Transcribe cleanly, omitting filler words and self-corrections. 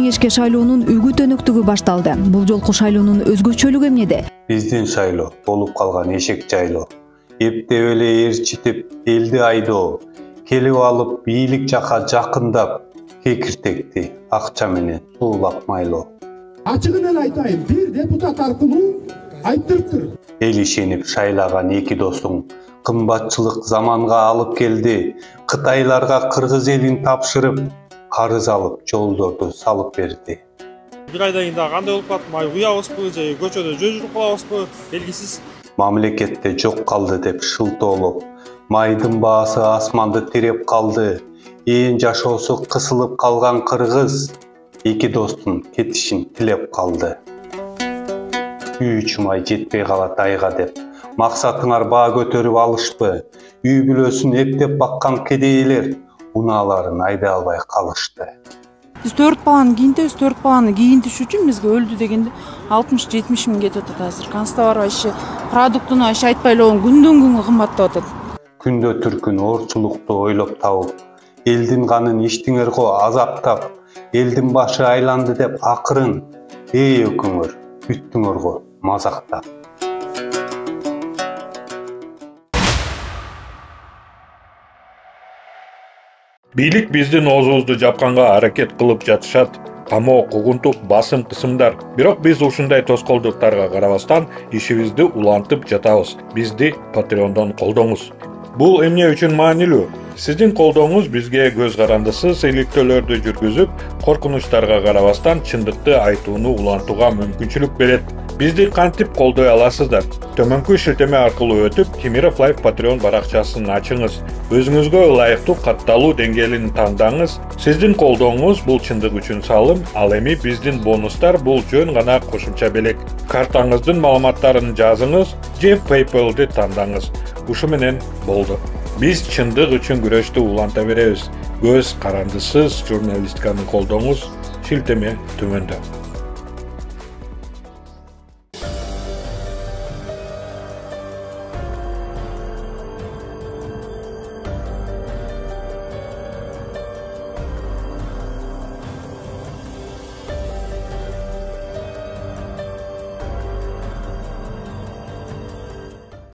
кеңешке шайлоонун үгүт өнөктүгү башталды. Бул жолку шайлоонун өзгөчөлүгү эмнеде? Биздин шайлоо болуп калган эшек жайлоо. Эптеп эле ээрчитип элди айдоо, келип алып бийлик жака жакындап, кекиртекти акча менен суулап майлоо. Ачыгынан айтайын, бир депутат аркылуу айттырыптыр. Эл ишенип шайлаган эки досуң кымбатчылык заманга алып келди. Кытайларга кыргыз элин тапшырып, карыз алып жолдорду салып берди. Бир айдан кийин дагы кандай болуп калат? Май уябызбы же көчөдө жөө жүрүп калабызбы? Белгисиз. Мамлекетте жок калды деп шылтоолоп, майдын баасы асманды тиреп калды. Ээн жашоосу кысылып калган кыргыз эки достун кетишин тилеп калды. 3 май жетпей калат айга деп максатыңар баа көтөрүп алышпы. Үй бүлөсүн эптеп баккан кедейлер унааларын айдай албай калышты. Биз 4 баланы кийинтебиз, 4 баланы кийинтиш үчүн бизге өлдү дегенде 60-70 миң кетип атат азыр. Канстовар вообще продуктуну вообще айтпай эле күндөн күнгө кымбаттап атат. Күндө түркүн орчулукту ойлоп табып, элдин канын ичтиңер го азаптап, элдин башы айланды деп акырын өкүңөр, бүттүңөр го мазактап. Бийлик биздин оозубузду жапканга аракет кылып жатышат. Камоо, кугунтук, басым, кысымдар. Бирок биз ушундай тоскоолдуктарга карабастан ишибизди улантып жатабыз. Бизди Patreon'дон колдоңуз. Бул эмне үчүн маанилүү? Сиздин колдооңуз бизге көз карандысыз иликтөөлөрдү жүргүзүп, коркунучтарга карабастан чындыкты айтууну улантууга мүмкүнчүлүк берет. Бизди кантип колдой аласыздар? Төмөнкү шилтеме аркылуу өтүп, Kemirov Life Patreon баракчасын ачыңыз. Өзүңүзгө ылайыктуу катталуу деңгээлин тандаңыз. Сиздин колдооңуз бул чындык үчүн салым, ал эми биздин бонустар бул жөн гана кошумча белек. Картаңыздын маалыматтарын жазыңыз же PayPal'ды тандаңыз. Ушу менен болду. Биз чындык үчүн күрөштү уланта беребиз. Көз карандысыз журналистканы колдоңуз, шилтеме төмөндө.